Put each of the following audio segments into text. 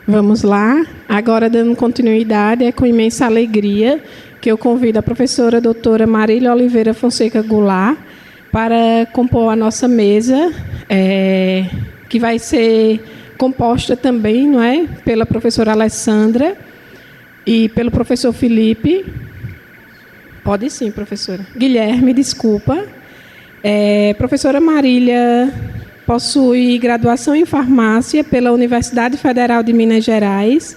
Vamos lá. Agora, dando continuidade, é com imensa alegria que eu convido a professora doutora Marília Oliveira Fonseca Goulart para compor a nossa mesa, que vai ser composta também, não é, pela professora Alessandra e pelo professor Felipe. Pode sim, professora. Guilherme, desculpa. Professora Marília possui graduação em farmácia pela Universidade Federal de Minas Gerais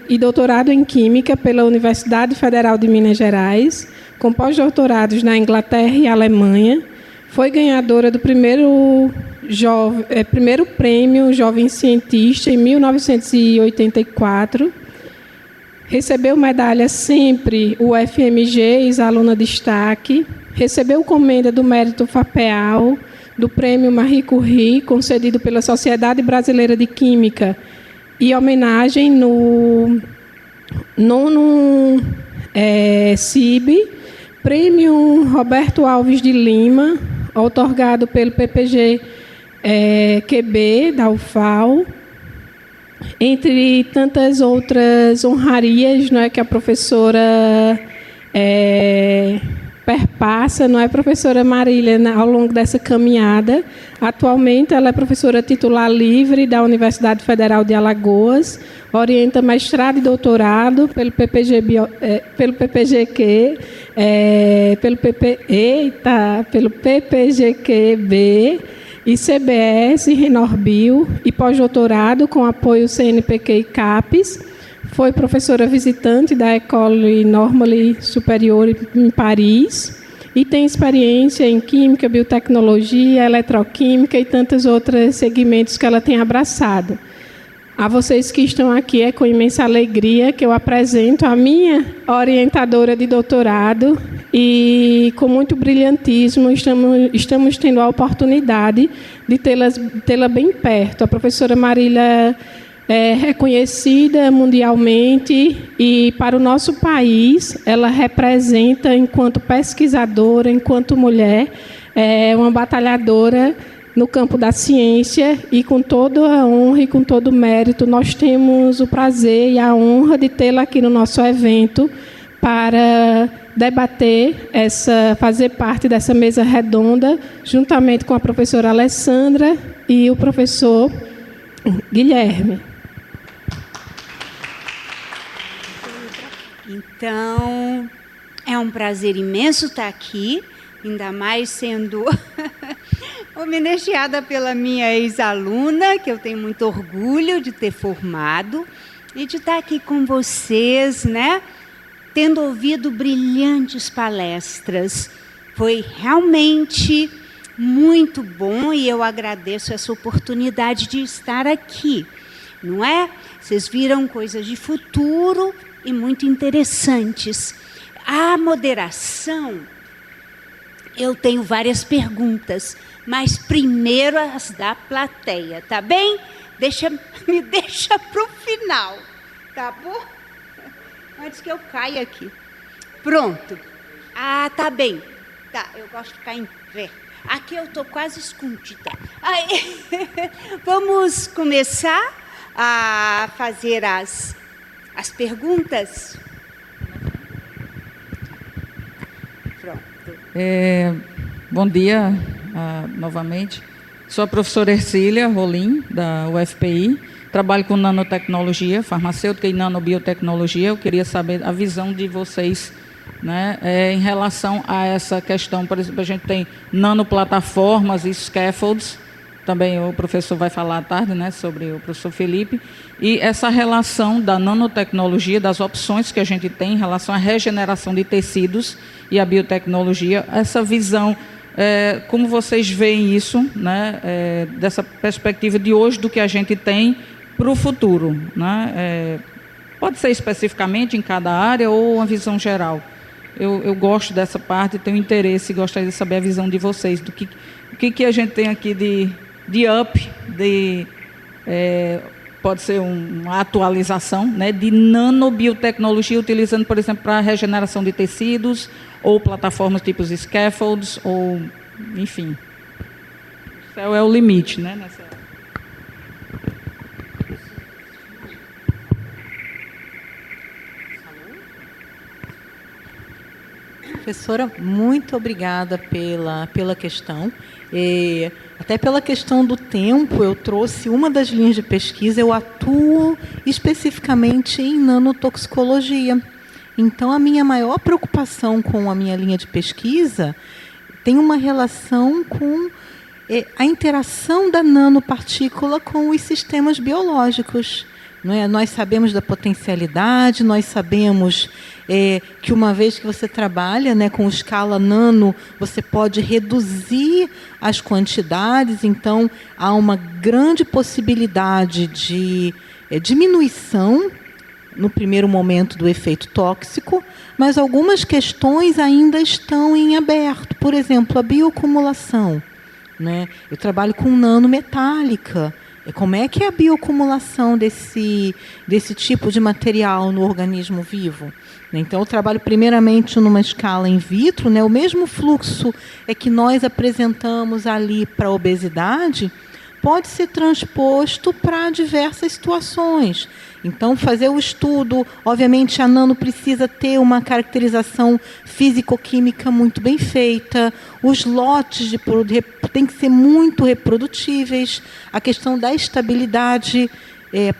e doutorado em Química pela Universidade Federal de Minas Gerais, com pós-doutorados na Inglaterra e Alemanha. Foi ganhadora do primeiro prêmio Jovem Cientista em 1984. Recebeu medalha sempre UFMG, ex-aluna destaque. Recebeu comenda do Mérito FAPEAL, do Prêmio Marie Curie, concedido pela Sociedade Brasileira de Química, e homenagem no 9º CIB, Prêmio Roberto Alves de Lima, outorgado pelo PPG QB, da UFAL, entre tantas outras honrarias, não é, que a professora perpassa, não é, professora Marília, ao longo dessa caminhada. Atualmente, ela é professora titular livre da Universidade Federal de Alagoas, orienta mestrado e doutorado pelo PPGQ, pelo PPGQB, ICBS, Renorbio, e pós-doutorado com apoio CNPq e CAPES. Foi professora visitante da École Normale Supérieure em Paris e tem experiência em Química, Biotecnologia, Eletroquímica e tantos outros segmentos que ela tem abraçado. A vocês que estão aqui, é com imensa alegria que eu apresento a minha orientadora de doutorado e, com muito brilhantismo, estamos tendo a oportunidade de tê-la bem perto. A professora Marília é reconhecida mundialmente e, para o nosso país, ela representa, enquanto pesquisadora, enquanto mulher, uma batalhadora no campo da ciência, e com toda a honra e com todo o mérito, nós temos o prazer e a honra de tê-la aqui no nosso evento para debater, fazer parte dessa mesa redonda, juntamente com a professora Alessandra e o professor Guilherme. Então, é um prazer imenso estar aqui, ainda mais sendo homenageada pela minha ex-aluna, que eu tenho muito orgulho de ter formado, e de estar aqui com vocês, né? Tendo ouvido brilhantes palestras. Foi realmente muito bom e eu agradeço essa oportunidade de estar aqui, não é? Vocês viram coisas de futuro e muito interessantes. A moderação, eu tenho várias perguntas, mas primeiro as da plateia, tá bem? Me deixa para o final, tá bom? Antes que eu caia aqui. Pronto. Ah, tá bem. Tá, eu gosto de ficar em pé. Aqui eu estou quase escondida. Aí, vamos começar a fazer as perguntas? Pronto. Bom dia, novamente. Sou a professora Ercília Rolim, da UFPI. Trabalho com nanotecnologia, farmacêutica e nanobiotecnologia. Eu queria saber a visão de vocês, né, em relação a essa questão. Por exemplo, a gente tem nanoplataformas e scaffolds. Também o professor vai falar à tarde, né, sobre o professor Felipe. E essa relação da nanotecnologia, das opções que a gente tem em relação à regeneração de tecidos e a biotecnologia. Essa visão, como vocês veem isso, né, dessa perspectiva de hoje, do que a gente tem para o futuro, né? Pode ser especificamente em cada área ou uma visão geral. Eu gosto dessa parte, tenho interesse e gostaria de saber a visão de vocês, do que a gente tem aqui de pode ser uma atualização, né, de nanobiotecnologia, utilizando, por exemplo, para a regeneração de tecidos, ou plataformas tipo scaffolds, ou, enfim. O céu é o limite, né? Professora, muito obrigada pela questão. Até pela questão do tempo, eu trouxe uma das linhas de pesquisa, eu atuo especificamente em nanotoxicologia. Então, a minha maior preocupação com a minha linha de pesquisa tem uma relação com a interação da nanopartícula com os sistemas biológicos. Não é? Nós sabemos da potencialidade, nós sabemos que uma vez que você trabalha, né, com escala nano, você pode reduzir as quantidades, então há uma grande possibilidade de diminuição no primeiro momento do efeito tóxico, mas algumas questões ainda estão em aberto. Por exemplo, a bioacumulação. Né? Eu trabalho com nanometálica. Como é que é a bioacumulação desse tipo de material no organismo vivo? Então, eu trabalho primeiramente numa escala in vitro, né? O mesmo fluxo que nós apresentamos ali para a obesidade pode ser transposto para diversas situações. Então, fazer o estudo, obviamente, a nano precisa ter uma caracterização físico-química muito bem feita, os lotes de produto têm que ser muito reprodutíveis, a questão da estabilidade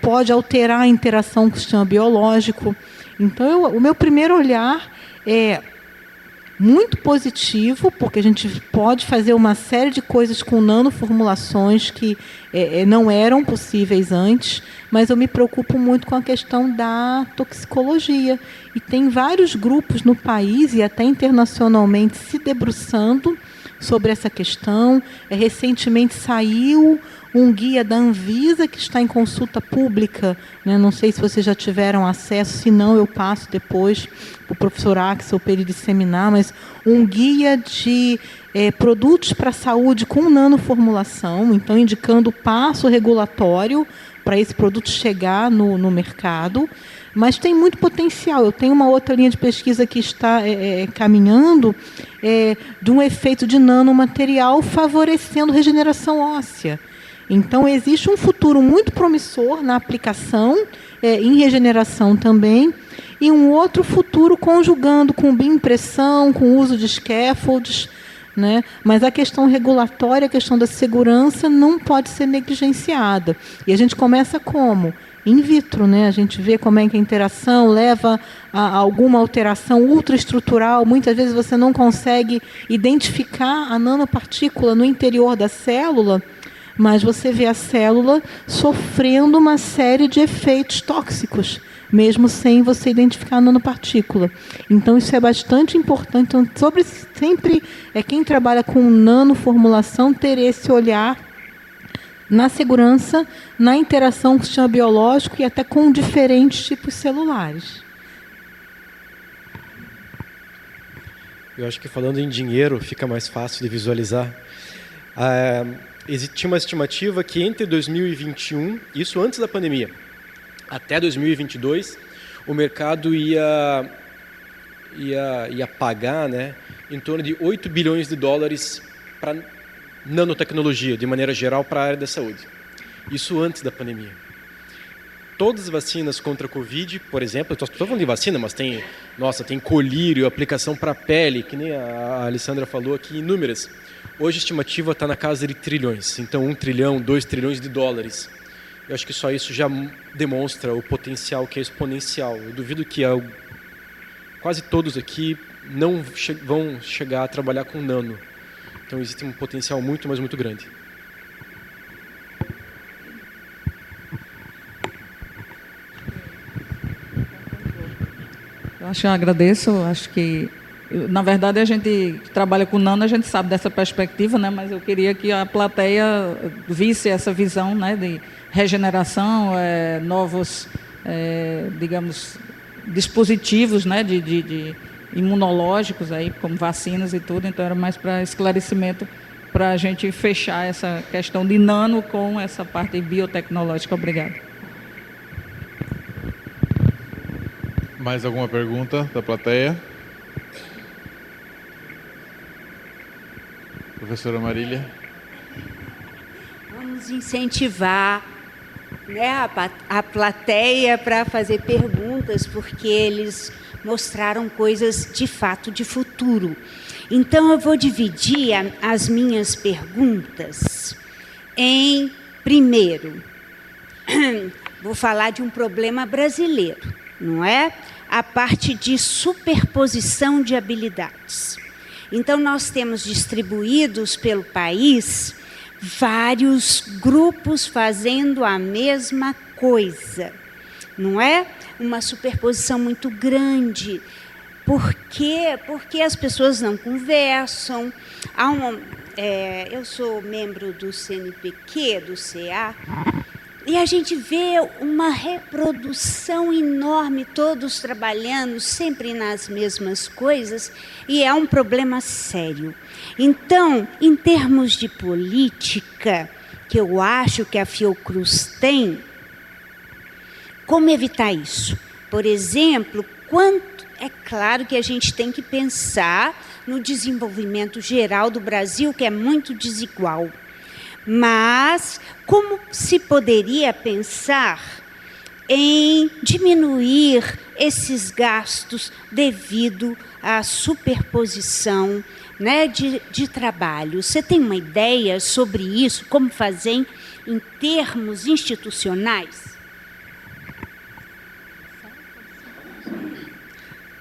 pode alterar a interação com o sistema biológico. Então, o meu primeiro olhar é muito positivo, porque a gente pode fazer uma série de coisas com nanoformulações que não eram possíveis antes, mas eu me preocupo muito com a questão da toxicologia. E tem vários grupos no país e até internacionalmente se debruçando sobre essa questão. Recentemente saiu um guia da Anvisa que está em consulta pública, né? Não sei se vocês já tiveram acesso, se não eu passo depois para o professor Axel para ele disseminar, mas um guia de produtos para a saúde com nanoformulação, então indicando o passo regulatório para esse produto chegar no mercado, mas tem muito potencial. Eu tenho uma outra linha de pesquisa que está caminhando de um efeito de nanomaterial favorecendo regeneração óssea. Então, existe um futuro muito promissor na aplicação, em regeneração também, e um outro futuro conjugando com bioimpressão, com o uso de scaffolds, né? Mas a questão regulatória, a questão da segurança não pode ser negligenciada. E a gente começa como? In vitro, né? A gente vê como é que a interação leva a alguma alteração ultraestrutural. Muitas vezes você não consegue identificar a nanopartícula no interior da célula, mas você vê a célula sofrendo uma série de efeitos tóxicos, mesmo sem você identificar a nanopartícula. Então, isso é bastante importante. Então, sempre quem trabalha com nanoformulação ter esse olhar na segurança, na interação com o sistema biológico e até com diferentes tipos celulares. Eu acho que falando em dinheiro fica mais fácil de visualizar. Existia uma estimativa que entre 2021, isso antes da pandemia, até 2022, o mercado ia pagar, né, em torno de 8 bilhões de dólares para nanotecnologia, de maneira geral, para a área da saúde. Isso antes da pandemia. Todas as vacinas contra a Covid, por exemplo, estou falando de vacina, mas tem colírio, aplicação para a pele, que nem a Alessandra falou aqui, inúmeras. Hoje a estimativa está na casa de trilhões, então 1 trilhão, 2 trilhões de dólares. Eu acho que só isso já demonstra o potencial que é exponencial. Eu duvido que quase todos aqui não vão chegar a trabalhar com nano. Então existe um potencial muito, mas muito grande. Eu agradeço, acho que na verdade, a gente que trabalha com nano, a gente sabe dessa perspectiva, né? Mas eu queria que a plateia visse essa visão, né, de regeneração, novos, digamos, dispositivos, né, de imunológicos, aí, como vacinas e tudo. Então, era mais para esclarecimento, para a gente fechar essa questão de nano com essa parte biotecnológica. Obrigada. Mais alguma pergunta da plateia? Professora Marília. Vamos incentivar, né, a plateia para fazer perguntas. perguntas, porque eles mostraram coisas de fato de futuro. Então, eu vou dividir as minhas perguntas em, primeiro, vou falar de um problema brasileiro, não é? A parte de superposição de habilidades. Então, nós temos distribuídos pelo país vários grupos fazendo a mesma coisa, não é? Uma superposição muito grande. Por quê? Porque as pessoas não conversam. Eu sou membro do CNPq, do CA, e a gente vê uma reprodução enorme, todos trabalhando sempre nas mesmas coisas, e é um problema sério. Então, em termos de política, que eu acho que a Fiocruz tem, como evitar isso? Por exemplo, é claro que a gente tem que pensar no desenvolvimento geral do Brasil, que é muito desigual. Mas como se poderia pensar em diminuir esses gastos devido à superposição, né, de trabalho? Você tem uma ideia sobre isso? Como fazer em termos institucionais?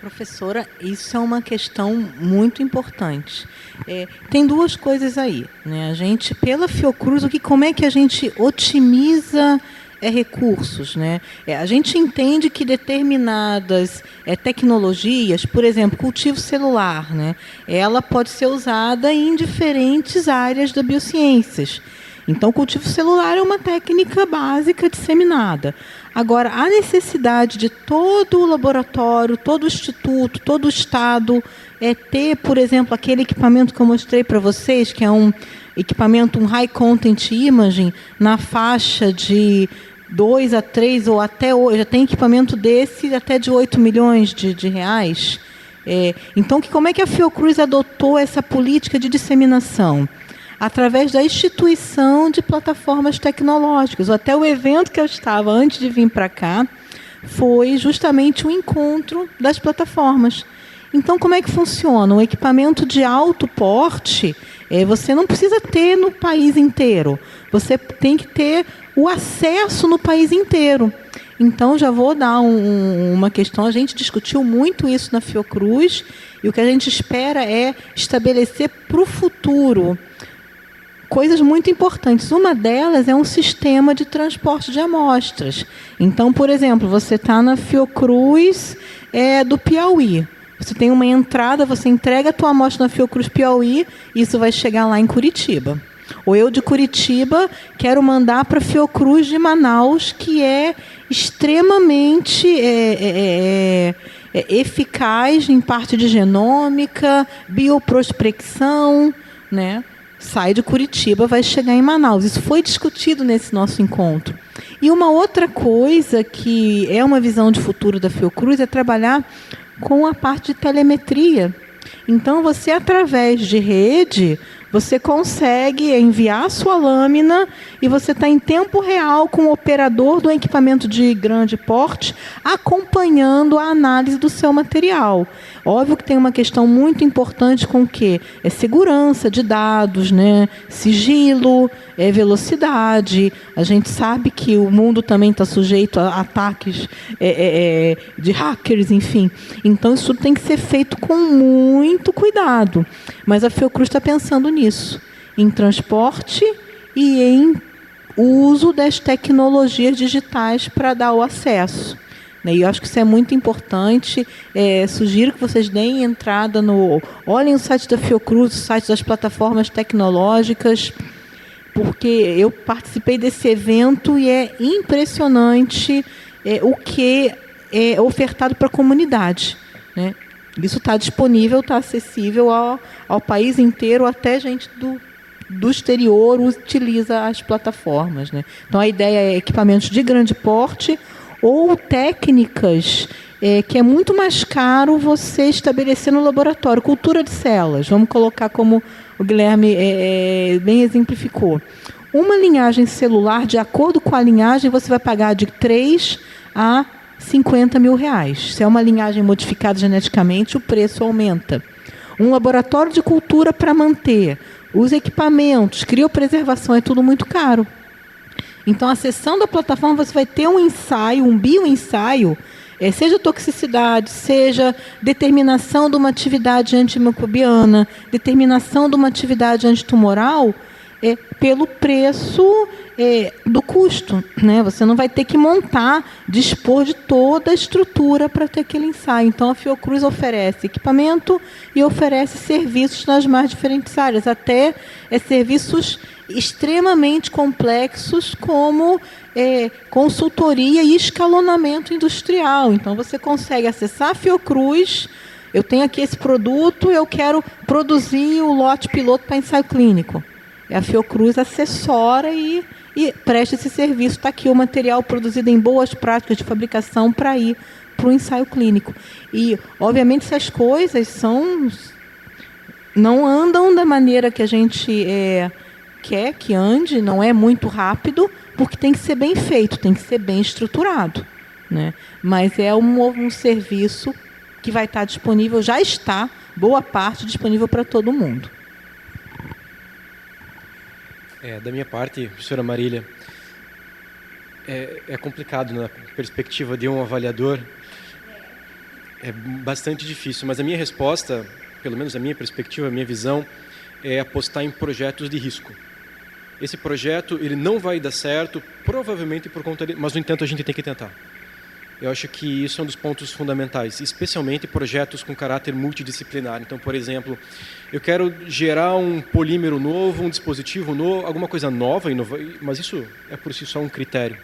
Professora, isso é uma questão muito importante. Tem duas coisas aí, né? A gente, pela Fiocruz, como é que a gente otimiza recursos, né? A gente entende que determinadas tecnologias, por exemplo, cultivo celular, né? Ela pode ser usada em diferentes áreas da biociências. Então, o cultivo celular é uma técnica básica disseminada. Agora, a necessidade de todo o laboratório, todo o instituto, todo o estado ter, por exemplo, aquele equipamento que eu mostrei para vocês, que é um equipamento, um High Content Imaging, na faixa de 2 a 3 ou até hoje, já tem equipamento desse até de 8 milhões de reais. Então, como é que a Fiocruz adotou essa política de disseminação? Através da instituição de plataformas tecnológicas. Até o evento que eu estava antes de vir para cá foi justamente o encontro das plataformas. Então, como é que funciona? Um equipamento de alto porte, você não precisa ter no país inteiro. Você tem que ter o acesso no país inteiro. Então, já vou dar uma questão. A gente discutiu muito isso na Fiocruz, e o que a gente espera é estabelecer para o futuro coisas muito importantes. Uma delas é um sistema de transporte de amostras. Então, por exemplo, você está na Fiocruz do Piauí. Você tem uma entrada, você entrega a tua amostra na Fiocruz Piauí, e isso vai chegar lá em Curitiba. Ou eu de Curitiba quero mandar para a Fiocruz de Manaus, que é extremamente eficaz em parte de genômica, bioprospecção, né? Sai de Curitiba, vai chegar em Manaus. Isso foi discutido nesse nosso encontro. E uma outra coisa que é uma visão de futuro da Fiocruz é trabalhar com a parte de telemetria. Então, você, através de rede, você consegue enviar a sua lâmina e você está em tempo real com o operador do equipamento de grande porte acompanhando a análise do seu material. Óbvio que tem uma questão muito importante com o quê? É segurança de dados, né? Sigilo, velocidade. A gente sabe que o mundo também está sujeito a ataques de hackers, enfim. Então, isso tudo tem que ser feito com muito cuidado. Mas a Fiocruz está pensando nisso, em transporte e em uso das tecnologias digitais para dar o acesso. E eu acho que isso é muito importante. Sugiro que vocês deem entrada olhem o site da Fiocruz, o site das plataformas tecnológicas, porque eu participei desse evento e é impressionante o que é ofertado para a comunidade, né? Isso está disponível, está acessível ao país inteiro, até gente do exterior utiliza as plataformas, né? Então, a ideia é equipamentos de grande porte ou técnicas que é muito mais caro você estabelecer no laboratório. Cultura de células, vamos colocar como o Guilherme bem exemplificou. Uma linhagem celular, de acordo com a linhagem, você vai pagar de 3 a R$ 50 mil. Se é uma linhagem modificada geneticamente, o preço aumenta. Um laboratório de cultura para manter, os equipamentos, criopreservação, é tudo muito caro. Então, acessando a plataforma, você vai ter um ensaio, um bioensaio, seja toxicidade, seja determinação de uma atividade antimicrobiana, determinação de uma atividade antitumoral, pelo preço do custo, né? Você não vai ter que dispor de toda a estrutura para ter aquele ensaio. Então, a Fiocruz oferece equipamento e oferece serviços nas mais diferentes áreas, até serviços extremamente complexos, como consultoria e escalonamento industrial. Então, você consegue acessar a Fiocruz, eu tenho aqui esse produto, eu quero produzir o lote piloto para ensaio clínico. A Fiocruz assessora e presta esse serviço. Está aqui o material produzido em boas práticas de fabricação para ir para o ensaio clínico. E, obviamente, essas coisas não andam da maneira que a gente quer que ande, não é muito rápido, porque tem que ser bem feito, tem que ser bem estruturado, né? Mas é um serviço que vai estar disponível, já está, boa parte, disponível para todo mundo. Da minha parte, professora Marília, é complicado na perspectiva de um avaliador, é bastante difícil, mas a minha resposta, pelo menos a minha perspectiva, a minha visão, é apostar em projetos de risco. Esse projeto ele não vai dar certo, provavelmente por conta mas no entanto a gente tem que tentar. Eu acho que isso é um dos pontos fundamentais, especialmente projetos com caráter multidisciplinar. Então, por exemplo, eu quero gerar um polímero novo, um dispositivo novo, alguma coisa nova, mas isso é por si só um critério.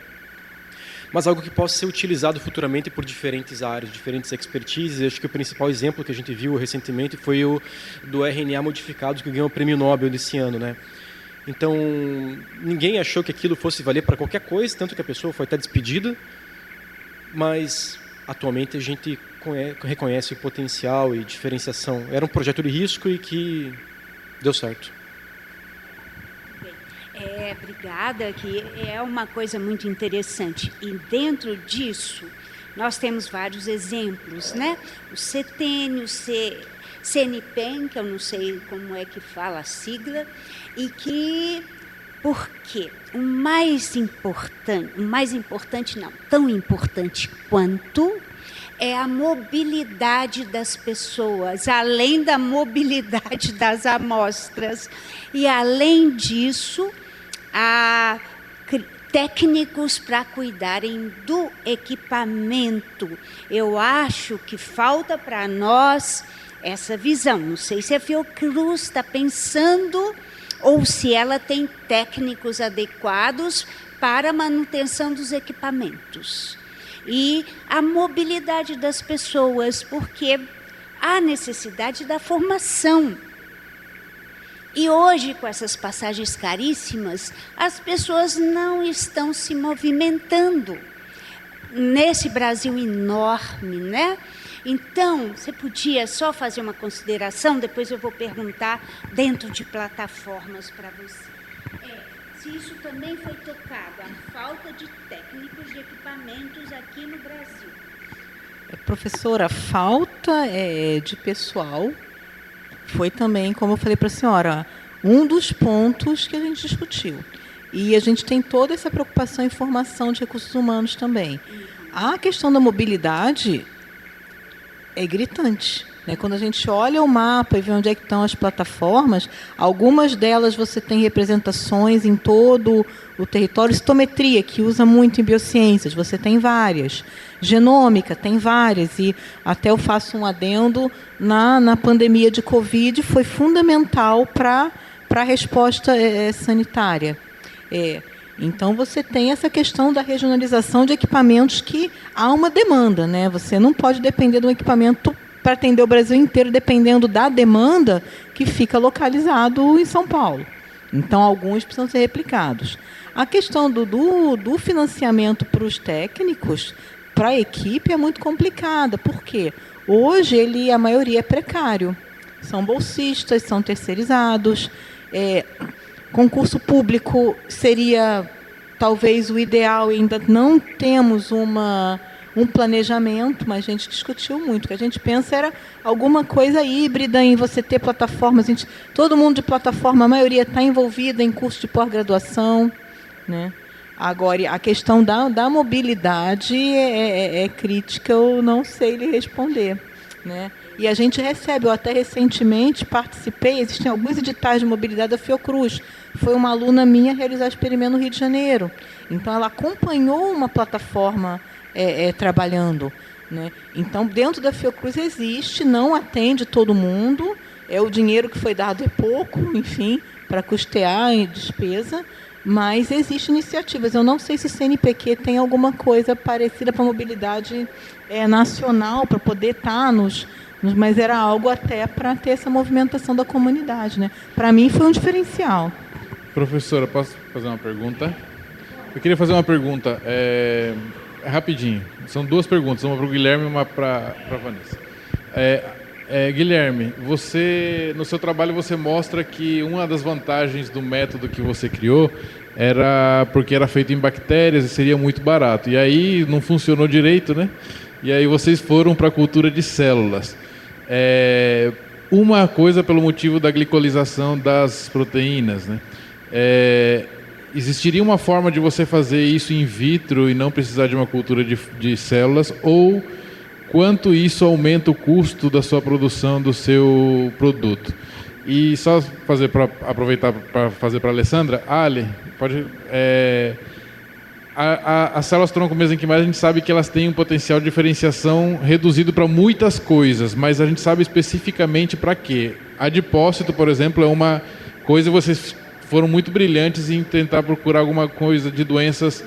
Mas algo que possa ser utilizado futuramente por diferentes áreas, diferentes expertises. Acho que o principal exemplo que a gente viu recentemente foi o do RNA modificado, que ganhou o prêmio Nobel desse ano, né? Então, ninguém achou que aquilo fosse valer para qualquer coisa, tanto que a pessoa foi até despedida. Mas, atualmente, a gente reconhece o potencial e diferenciação. Era um projeto de risco e que deu certo. Obrigada, que é uma coisa muito interessante. E, dentro disso, nós temos vários exemplos, né? O CTN, o CNPEM, que eu não sei como é que fala a sigla, e que... Por quê? O mais importante não, tão importante quanto, é a mobilidade das pessoas, além da mobilidade das amostras. E, além disso, há técnicos para cuidarem do equipamento. Eu acho que falta para nós essa visão. Não sei se a Fiocruz está pensando... ou se ela tem técnicos adequados para a manutenção dos equipamentos. E a mobilidade das pessoas, porque há necessidade da formação. E hoje, com essas passagens caríssimas, as pessoas não estão se movimentando nesse Brasil enorme, né? Então, você podia só fazer uma consideração, depois eu vou perguntar dentro de plataformas para você. Se isso também foi tocado, a falta de técnicos de equipamentos aqui no Brasil. Professora, a falta de pessoal foi também, como eu falei para a senhora, um dos pontos que a gente discutiu. E a gente tem toda essa preocupação em formação de recursos humanos também. A questão da mobilidade é gritante, né? Quando a gente olha o mapa e vê onde é que estão as plataformas, algumas delas você tem representações em todo o território. Citometria, que usa muito em biociências, você tem várias. Genômica, tem várias. E até eu faço um adendo, na pandemia de Covid, foi fundamental para a resposta sanitária. Então, você tem essa questão da regionalização de equipamentos, que há uma demanda, né? Você não pode depender de um equipamento para atender o Brasil inteiro, dependendo da demanda que fica localizado em São Paulo. Então, alguns precisam ser replicados. A questão do financiamento para os técnicos, para a equipe, é muito complicada. Por quê? Hoje, a maioria é precário. São bolsistas, são terceirizados. Concurso público seria talvez o ideal, e ainda não temos uma um planejamento, mas a gente discutiu muito. O que a gente pensa era alguma coisa híbrida em você ter plataformas. Todo mundo de plataforma, a maioria está envolvida em curso de pós-graduação, né? Agora, a questão da mobilidade é crítica, eu não sei lhe responder, né? E a gente recebe, eu até recentemente participei, existem alguns editais de mobilidade da Fiocruz. Foi uma aluna minha realizar experimento no Rio de Janeiro. Então, ela acompanhou uma plataforma trabalhando, né? Então, dentro da Fiocruz existe, não atende todo mundo, o dinheiro que foi dado é pouco, enfim, para custear a despesa, mas existem iniciativas. Eu não sei se o CNPq tem alguma coisa parecida para a mobilidade nacional, para poder estar mas era algo até para ter essa movimentação da comunidade, né? Para mim foi um diferencial. Professora, posso fazer uma pergunta? Eu queria fazer uma pergunta, rapidinho. São duas perguntas, uma para o Guilherme e uma para a Vanessa. Guilherme, no seu trabalho você mostra que uma das vantagens do método que você criou era porque era feito em bactérias e seria muito barato. E aí não funcionou direito, né? E aí vocês foram para a cultura de células. Uma coisa pelo motivo da glicolização das proteínas, né? Existiria uma forma de você fazer isso in vitro e não precisar de uma cultura de células? Ou quanto isso aumenta o custo da sua produção do seu produto? E só aproveitar para fazer para a Alessandra, Ali, pode... As células tronco-mesenquimais, a gente sabe que elas têm um potencial de diferenciação reduzido para muitas coisas, mas a gente sabe especificamente para quê. Adipócito, por exemplo, é uma coisa, vocês foram muito brilhantes em tentar procurar alguma coisa de doenças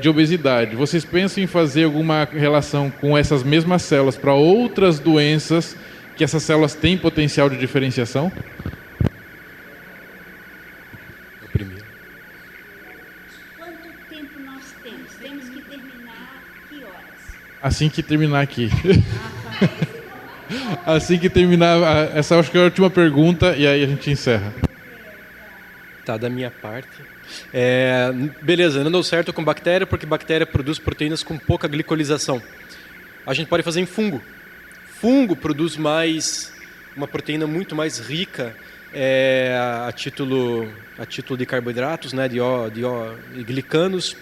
de obesidade. Vocês pensam em fazer alguma relação com essas mesmas células para outras doenças que essas células têm potencial de diferenciação? Primeiro. Quanto tempo nós temos? Temos que terminar que horas? Assim que terminar aqui. Assim que terminar, essa acho que é a última pergunta e aí a gente encerra. Tá, da minha parte. Beleza, não deu certo com bactéria porque bactéria produz proteínas com pouca glicolização. A gente pode fazer em fungo. Fungo produz uma proteína muito mais rica a título de carboidratos, né, de glicanos,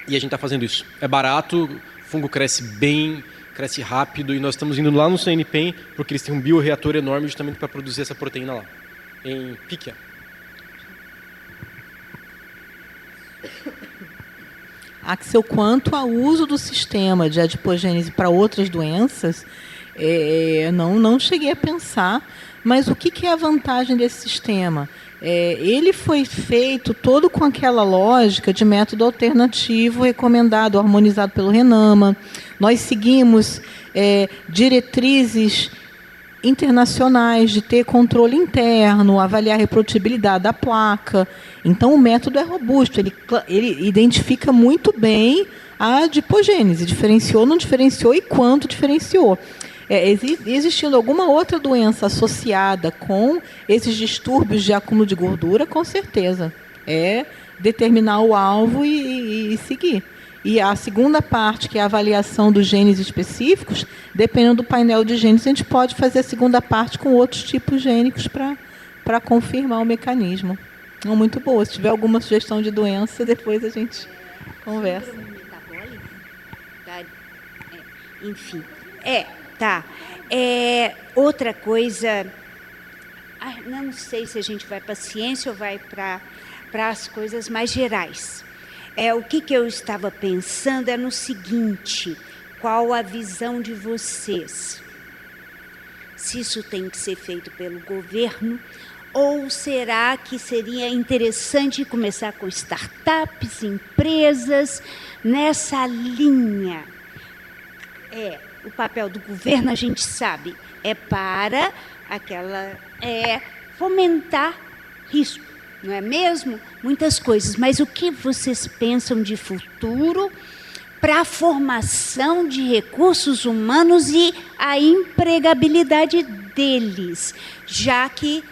e a gente está fazendo isso. É barato, fungo cresce bem, cresce rápido, e nós estamos indo lá no CNPq porque eles têm um bioreator enorme justamente para produzir essa proteína lá, em Píquia. Axel, quanto ao uso do sistema de adipogênese para outras doenças, não cheguei a pensar, mas o que é a vantagem desse sistema? Ele foi feito todo com aquela lógica de método alternativo recomendado, harmonizado pelo RENAMA. Nós seguimos diretrizes internacionais de ter controle interno, avaliar a reprodutibilidade da placa. Então, o método é robusto, ele identifica muito bem a adipogênese, diferenciou, não diferenciou e quanto diferenciou. Existindo alguma outra doença associada com esses distúrbios de acúmulo de gordura, com certeza. É determinar o alvo e seguir. E a segunda parte, que é a avaliação dos genes específicos, dependendo do painel de genes, a gente pode fazer a segunda parte com outros tipos gênicos para confirmar o mecanismo. Não, muito boa. Se tiver alguma sugestão de doença, depois a gente conversa. Metabólico? Enfim. Tá. Outra coisa... não sei se a gente vai para a ciência ou vai para as coisas mais gerais. O que eu estava pensando no seguinte: qual a visão de vocês? Se isso tem que ser feito pelo governo, ou será que seria interessante começar com startups, empresas, nessa linha? O papel do governo, a gente sabe, para fomentar risco. Não é mesmo? Muitas coisas. Mas o que vocês pensam de futuro para a formação de recursos humanos e a empregabilidade deles, já que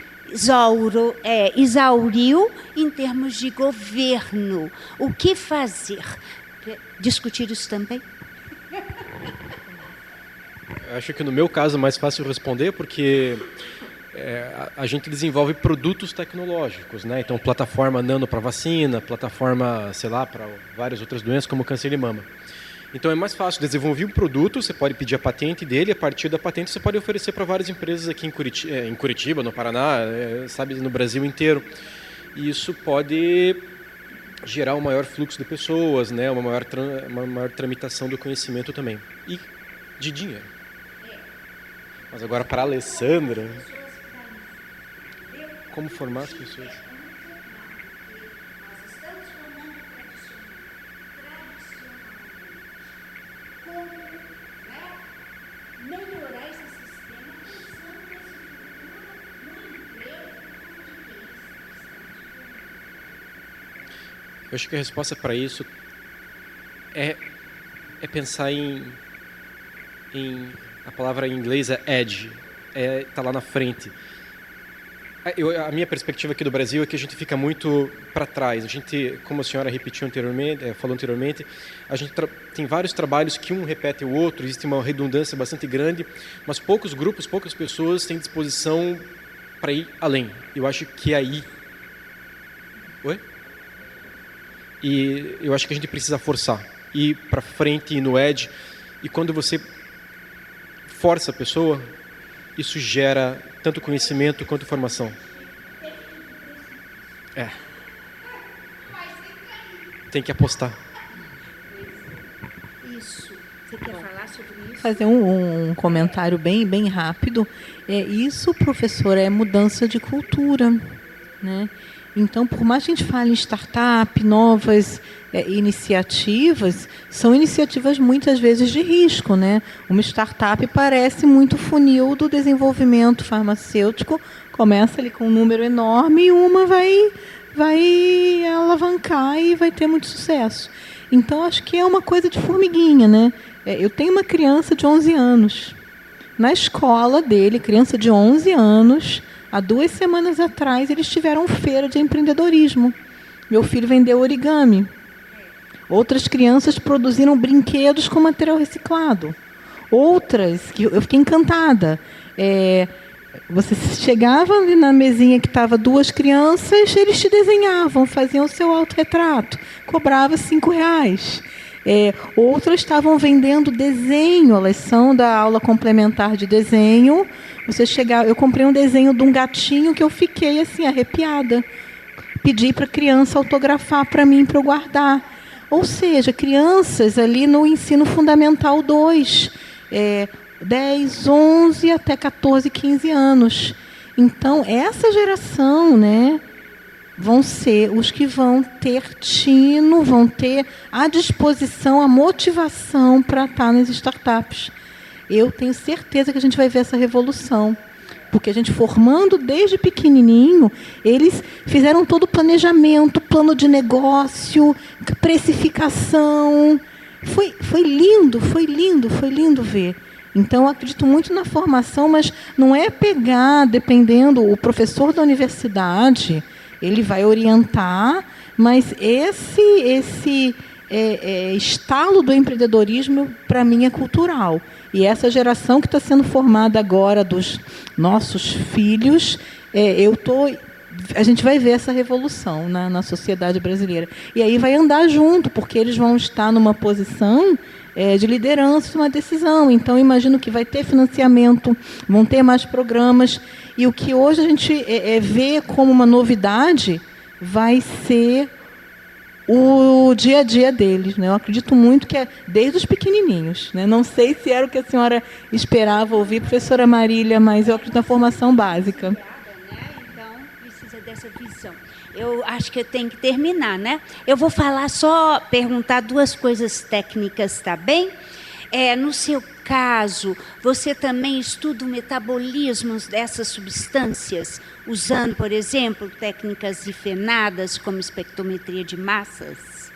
exauriu em termos de governo? O que fazer? Discutir isso também? Eu acho que no meu caso é mais fácil responder porque a gente desenvolve produtos tecnológicos, né? Então, plataforma nano para vacina, plataforma, sei lá, para várias outras doenças como câncer de mama. Então, é mais fácil desenvolver um produto, você pode pedir a patente dele, a partir da patente você pode oferecer para várias empresas aqui em Curitiba, no Paraná, sabe, no Brasil inteiro. E isso pode gerar um maior fluxo de pessoas, né? Uma maior tramitação do conhecimento também. E de dinheiro. Mas agora, para a Alessandra, como formar as pessoas? Eu acho que a resposta para isso é pensar em a palavra em inglês é edge, tá lá na frente. A minha perspectiva aqui do Brasil é que a gente fica muito para trás. A gente, como a senhora repetiu anteriormente, falou anteriormente, a gente tem vários trabalhos que um repete o outro, existe uma redundância bastante grande, mas poucos grupos, poucas pessoas têm disposição para ir além. Eu acho que é aí. Oi? E eu acho que a gente precisa forçar, ir para frente, ir no edge, e quando você força a pessoa, isso gera tanto conhecimento quanto formação. Tem que apostar. Isso. Você quer falar sobre isso? Fazer um comentário bem rápido. Isso, professor, é mudança de cultura, né? Então, por mais que a gente fale em startup, novas iniciativas, são iniciativas muitas vezes de risco, né? Uma startup parece muito funil do desenvolvimento farmacêutico, começa ali com um número enorme e uma vai alavancar e vai ter muito sucesso. Então, acho que é uma coisa de formiguinha, né? Eu tenho uma criança de 11 anos. Na escola dele, criança de 11 anos... Há 2 semanas atrás, eles tiveram feira de empreendedorismo. Meu filho vendeu origami. Outras crianças produziram brinquedos com material reciclado. Outras, que eu fiquei encantada. Você chegava ali na mesinha que estava 2 crianças, eles te desenhavam, faziam o seu autorretrato. Cobrava R$5. Outras estavam vendendo desenho, elas são da aula complementar de desenho. Eu comprei um desenho de um gatinho que eu fiquei assim arrepiada. Pedi para a criança autografar para mim, para eu guardar. Ou seja, crianças ali no ensino fundamental 2, 10, 11 até 14, 15 anos. Então, essa geração, né, vão ser os que vão ter tino, vão ter à disposição a motivação para estar nas startups. Eu tenho certeza que a gente vai ver essa revolução. Porque a gente formando desde pequenininho, eles fizeram todo o planejamento, plano de negócio, precificação. Foi lindo ver. Então, eu acredito muito na formação, mas não é pegar, dependendo, o professor da universidade, ele vai orientar, mas esse estalo do empreendedorismo, para mim, é cultural. E essa geração que está sendo formada agora dos nossos filhos, a gente vai ver essa revolução na sociedade brasileira. E aí vai andar junto, porque eles vão estar numa posição de liderança, uma decisão. Então, imagino que vai ter financiamento, vão ter mais programas. E o que hoje a gente vê como uma novidade vai ser o dia a dia deles, né? Eu acredito muito que é desde os pequenininhos, né? Não sei se era o que a senhora esperava ouvir, professora Marília, mas eu acredito na formação básica. Então, precisa dessa visão. Eu acho que eu tenho que terminar, né? Eu vou perguntar 2 coisas técnicas, tá bem? No seu caso, você também estuda o metabolismo dessas substâncias, usando, por exemplo, técnicas difenadas, como espectrometria de massas?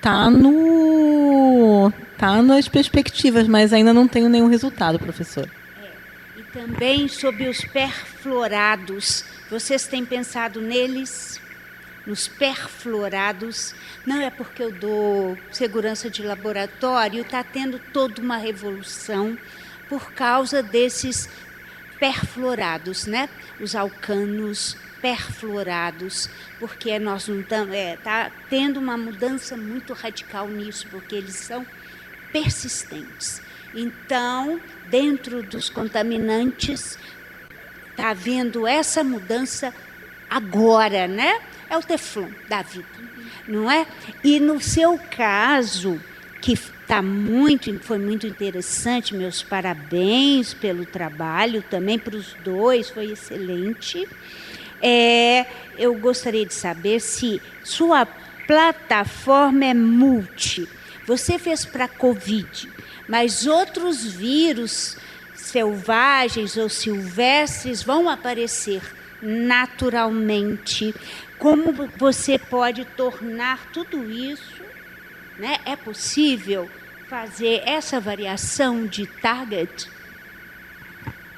Tá nas perspectivas, mas ainda não tenho nenhum resultado, professor. E também sobre os perfluorados. Vocês têm pensado neles? nos perfluorados. Não é porque eu dou segurança de laboratório, está tendo toda uma revolução por causa desses perfluorados, né? Os alcanos perfluorados, porque nós não estamos, está tendo uma mudança muito radical nisso, porque eles são persistentes. Então, dentro dos contaminantes, está havendo essa mudança agora, né? É o Teflon da vida, não é? E no seu caso, que foi muito interessante, meus parabéns pelo trabalho, também para os dois, foi excelente. Eu gostaria de saber se sua plataforma é multi. Você fez para a Covid, mas outros vírus selvagens ou silvestres vão aparecer naturalmente. Como você pode tornar tudo isso, né? É possível fazer essa variação de target?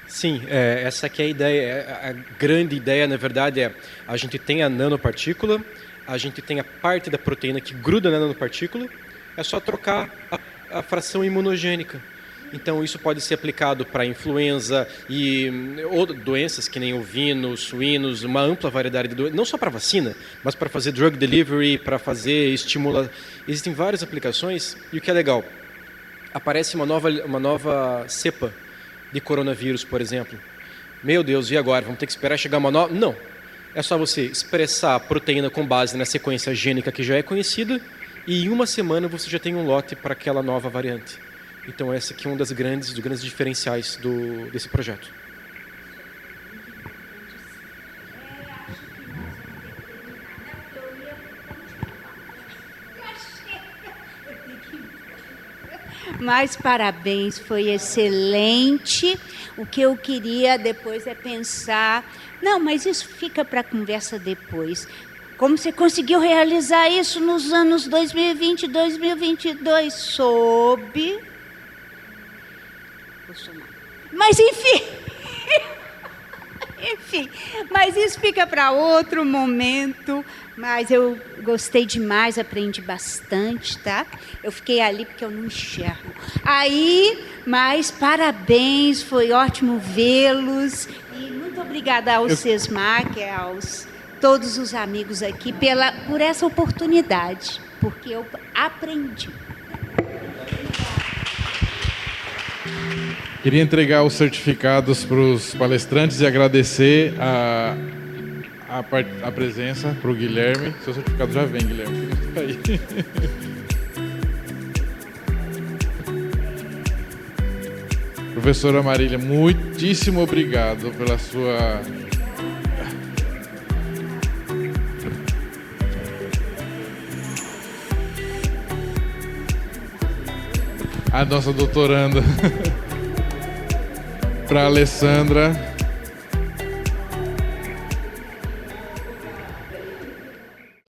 Sim, essa aqui é a ideia. A grande ideia, na verdade, a gente tem a nanopartícula, a gente tem a parte da proteína que gruda na nanopartícula, é só trocar a fração imunogênica. Então, isso pode ser aplicado para influenza e doenças que nem ovinos, suínos, uma ampla variedade de doenças, não só para vacina, mas para fazer drug delivery, para fazer estímulo. Existem várias aplicações e o que é legal, aparece uma nova cepa de coronavírus, por exemplo. Meu Deus, e agora? Vamos ter que esperar chegar uma nova? Não. É só você expressar a proteína com base na sequência gênica que já é conhecida e em uma semana você já tem um lote para aquela nova variante. Então, esse aqui é um dos grandes diferenciais desse projeto. Mas parabéns, foi excelente. O que eu queria depois é pensar... Não, mas isso fica para a conversa depois. Como você conseguiu realizar isso nos anos 2020 e 2022? Sob... Mas, enfim... mas isso fica para outro momento. Mas eu gostei demais, aprendi bastante, tá? Eu fiquei ali porque eu não enxergo. Mas parabéns, foi ótimo vê-los. E muito obrigada ao SESMAC, aos todos os amigos aqui, por essa oportunidade, porque eu aprendi. Queria entregar os certificados para os palestrantes e agradecer a presença para o Guilherme. Seu certificado já vem, Guilherme. Fica aí. Professora Marília, muitíssimo obrigado pela sua... A nossa doutoranda. Para a Alessandra.